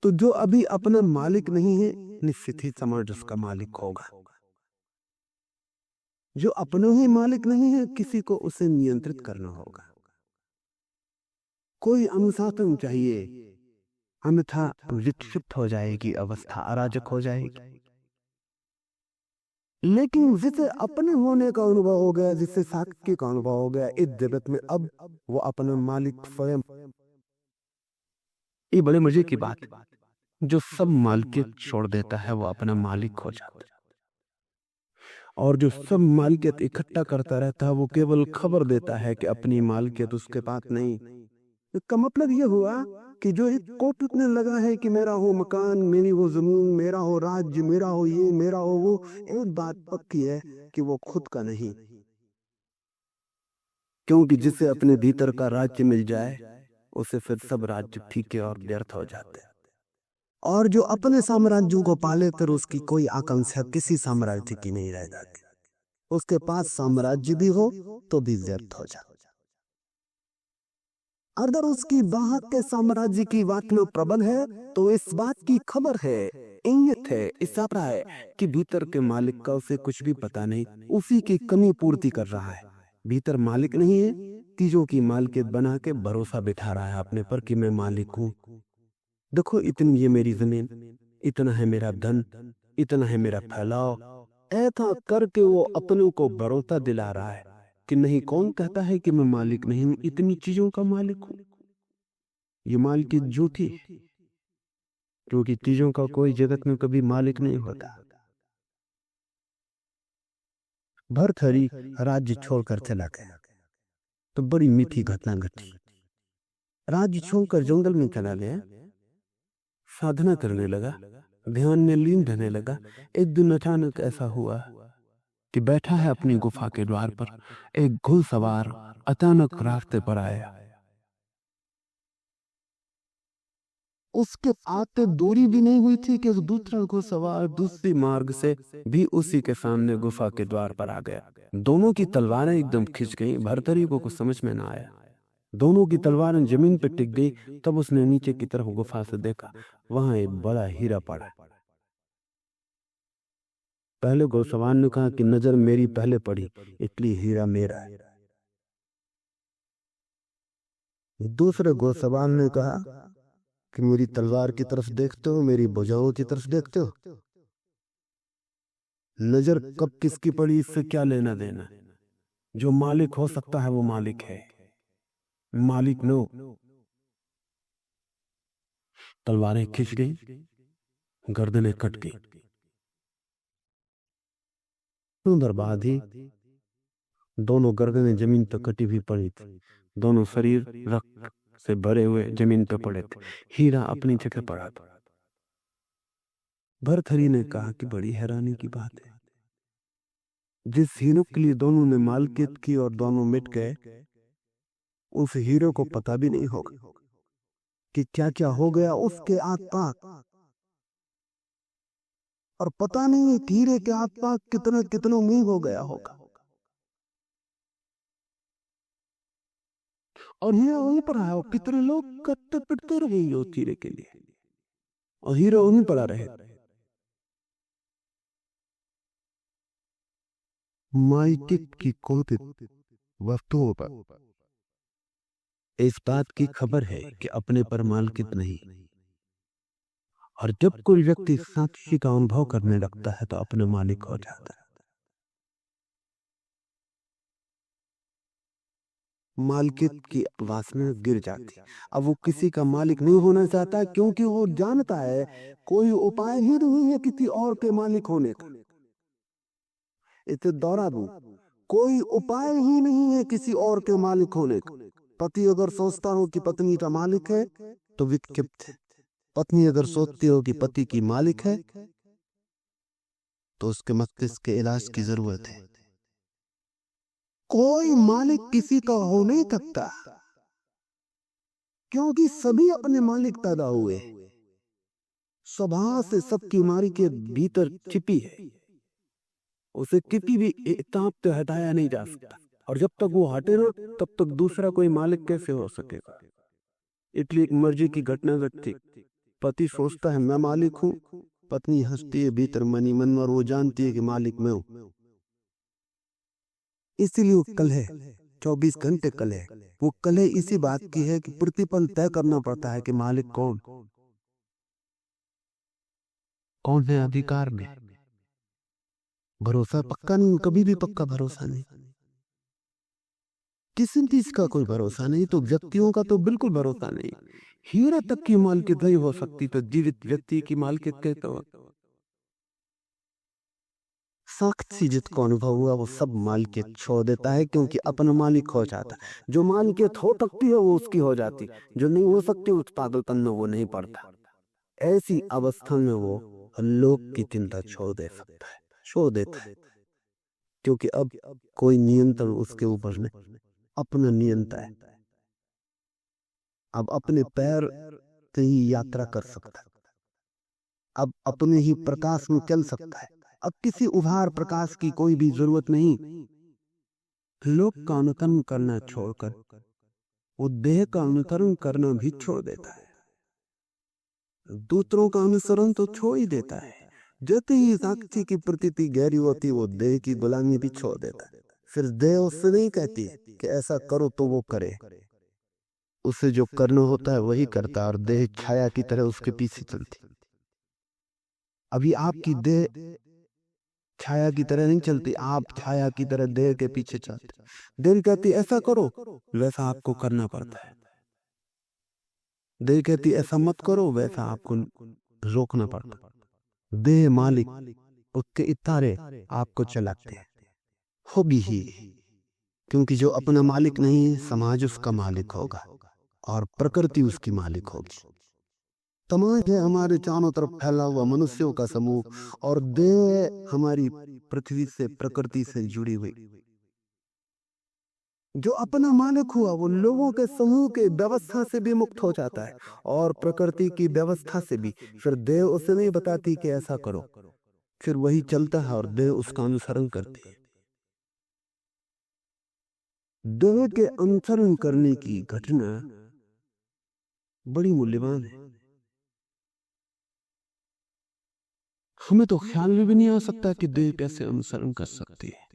तो जो अभी अपना मालिक नहीं है, निश्चित ही समाज उसका मालिक होगा। जो अपना ही मालिक नहीं है, किसी को उसे नियंत्रित करना होगा। कोई अनुशासन चाहिए, अन्यथा विक्षिप्त हो जाएगी अवस्था, अराजक हो जाएगी। लेकिन जिसे अपने होने का अनुभव हो गया, जिसे साक्ष्य का अनुभव हो गया इस जगत में, अब वो अपना मालिक स्वयं। ये बड़े मजे की बात है, जो सब मालिकियत छोड़ देता है वो अपना मालिक हो जाता है, और जो सब मालिकियत इकट्ठा करता रहता है वो केवल खबर देता है कि अपनी मालिकियत उसके पास नहीं। इसका मतलब ये हुआ कि जो एक को टूटने लगा है कि मेरा हो मकान, मेरी हो जमीन, मेरा हो राज्य, मेरा हो ये, मेरा हो वो, एक बात पक्की है कि वो खुद का नहीं। क्योंकि जिसे अपने भीतर का राज्य मिल जाए, उसे फिर सब राज्य फीके और व्यर्थ हो जाते हैं। और जो अपने साम्राज्यों को पाले, फिर उसकी कोई आकांक्षा किसी साम्राज्य की नहीं रह जाती। उसके पास साम्राज्य भी हो तो भी व्यर्थ हो जाता। अगर उसकी बाहर के साम्राज्य की बात में प्रबल है, तो इस बात की खबर है, इंगित है, इशारा है कि भीतर के मालिक का उसे कुछ भी पता नहीं, उसी की कमी पूर्ति कर रहा है। भीतर मालिक नहीं है, चीजों की मालिकियत बना के भरोसा बिठा रहा है अपने पर कि मैं मालिक हूं। देखो, इतनी ये मेरी जमीन, इतना है मेरा धन, इतना है मेरा फैलाव। ऐसा करके वो अपनों को भरोसा दिला रहा है कि नहीं, कौन कहता है कि मैं मालिक नहीं हूं, इतनी चीजों का मालिक हूं। ये मालिकियत झूठी है, क्योंकि चीजों का कोई जगत में कभी मालिक नहीं होता। भर्तहरि राज्य छोड़कर चला गया तो बड़ी मीठी घटना घटी। राज्य छोड़कर जंगल में चला गया, साधना करने लगा, ध्यान में लीन रहने लगा। एक दिन अचानक ऐसा हुआ कि बैठा है अपनी गुफा के द्वार पर, एक घुड़सवार अचानक रास्ते पर आया। उसके आते दूरी भी नहीं हुई थी कि दूसरा घुड़सवार दूसरी मार्ग से भी उसी के सामने गुफा के द्वार पर आ गया। दोनों की तलवारें एकदम खिंच गई। भर्तहरि को कुछ समझ में ना आया। दोनों की तलवारें जमीन पर टिक गई। तब उसने नीचे की तरफ गुफा से देखा, वहां एक बड़ा हीरा पड़ा। पहले घुड़सवार ने कहा कि नजर मेरी पहले पड़ी, इसलिए हीरा मेरा है। दूसरे घुड़सवार ने कहा कि मेरी तलवार की तरफ देखते हो, मेरी भुजाओं की तरफ देखते हो, नजर कब किसकी पड़ी इससे क्या लेना देना। जो मालिक हो सकता है वो मालिक है, मालिक नो। तलवारें खिंच गई, गर्दनें कट गई। सुंदर बात ही, दोनों गर्दनें जमीन पर कटी हुई पड़ी थी, दोनों शरीर रक्त से भरे हुए जमीन पर पड़े थे। हीरा अपनी जगह पड़ा था। भर्तहरि ने कहा कि बड़ी हैरानी की बात है, जिस हीरो के लिए दोनों ने मालकियत की और दोनों मिट गए, उस हीरो को पता भी नहीं होगा कि क्या क्या हो गया उसके आसपास। और पता नहीं हीरे के आसपास कितना कितना नहीं हो गया होगा। और हीरा वहीं पर आया, और कितने लोग कट्टे पिटते रहे उस हीरे के लिए, और हीरो वहीं पड़ा रहे। माइटिक की कल्पित वस्तुओं पर इस बात की खबर है कि अपने पर मालिकियत नहीं। और जब कोई व्यक्ति साक्षी का अनुभव करने लगता है तो अपने मालिक हो जाता है। मालिकियत की वासना गिर जाती। अब वो किसी का मालिक नहीं होना चाहता, क्योंकि वो जानता है कोई उपाय ही नहीं है किसी और के मालिक होने का। इसे दोहरा दूं, कोई उपाय ही नहीं है किसी और के मालिक होने का। पति अगर सोचता हो कि पत्नी का मालिक है तो विक्षिप्त है। पत्नी अगर सोचती हो कि पति की मालिक है तो उसके मस्तिष्क के इलाज की जरूरत है। कोई मालिक किसी का हो नहीं सकता, क्योंकि सभी अपने मालिक पैदा हुए। स्वभाव से सबकी मारी के भीतर छिपी है, उसे किसी भी ताप से हटाया नहीं जा सकता। और जब तक वो हटे ना, तब तक दूसरा कोई मालिक कैसे हो सकेगा। इसलिए एक मर्जी की घटना घटी। पति सोचता है मैं मालिक हूं, पत्नी हंसती है भीतर मनी मन और वो जानती है कि मालिक मैं हूं। इसीलिए वो कलह 24 घंटे कलह, वो कलह इसी बात की है कि प्रतिपल तय करना पड़ता है कि मालिक कौन कौन है अधिकार में। भरोसा पक्का नहीं, कभी भी पक्का भरोसा नहीं, किसी चीज का कोई भरोसा नहीं, तो व्यक्तियों का तो बिल्कुल भरोसा नहीं। हीरा तक की मालकियत नहीं हो सकती तो जीवित व्यक्ति की मालकियत कहते हो। साक्षी जिसको अनुभव हुआ वो सब मालकियत छोड़ देता है, क्योंकि अपना मालिक हो जाता है। जो मालकियत हो सकती है वो उसकी हो जाती, जो नहीं हो सकती उस पागलपन में वो नहीं पड़ता। ऐसी अवस्था में वो लोक की चिंता छोड़ दे सकता है, छोड़ देता है, क्योंकि अब कोई नियंत्रण उसके ऊपर नहीं, अपना नियंत्रण है। अब अपने पैर से ही यात्रा कर सकता है, अब अपने ही प्रकाश में चल सकता है, अब किसी उभार प्रकाश की कोई भी जरूरत नहीं। लोक का अनुकरण करना छोड़कर वो देह का अनुकरण करना भी छोड़ देता है, दूसरों का अनुसरण तो छोड़ ही देता है। जैसे ही साक्षी की प्रतीति गहरी होती वो देह की गुलामी भी छोड़ देता है। फिर देह उससे नहीं कहती कि ऐसा करो तो वो करे, उसे जो करना होता है वही करता है, और देह छाया की तरह उसके पीछे चलती। अभी आपकी देह छाया की तरह नहीं चलती, आप छाया की तरह देह के पीछे चलते। देह कहती ऐसा करो, वैसा आपको करना पड़ता है। देह कहती ऐसा मत करो, वैसा आपको रोकना पड़ता है। देह मालिक, उसके इतारे आपको चलाते हैं, होगी ही, क्योंकि जो अपना मालिक नहीं है समाज उसका मालिक होगा और प्रकृति उसकी मालिक होगी। समाज है हमारे चारों तरफ फैला हुआ मनुष्यों का समूह, और देह हमारी पृथ्वी से प्रकृति से जुड़ी हुई। जो अपना मालिक हुआ वो लोगों के समूह के व्यवस्था से भी मुक्त हो जाता है और प्रकृति की व्यवस्था से भी। फिर देह उसे नहीं बताती कि ऐसा करो, फिर वही चलता है और देह उसका अनुसरण करती है। देह के अनुसरण करने की घटना बड़ी मूल्यवान है। हमें तो ख्याल में भी नहीं आ सकता कि देह कैसे अनुसरण कर सकती है।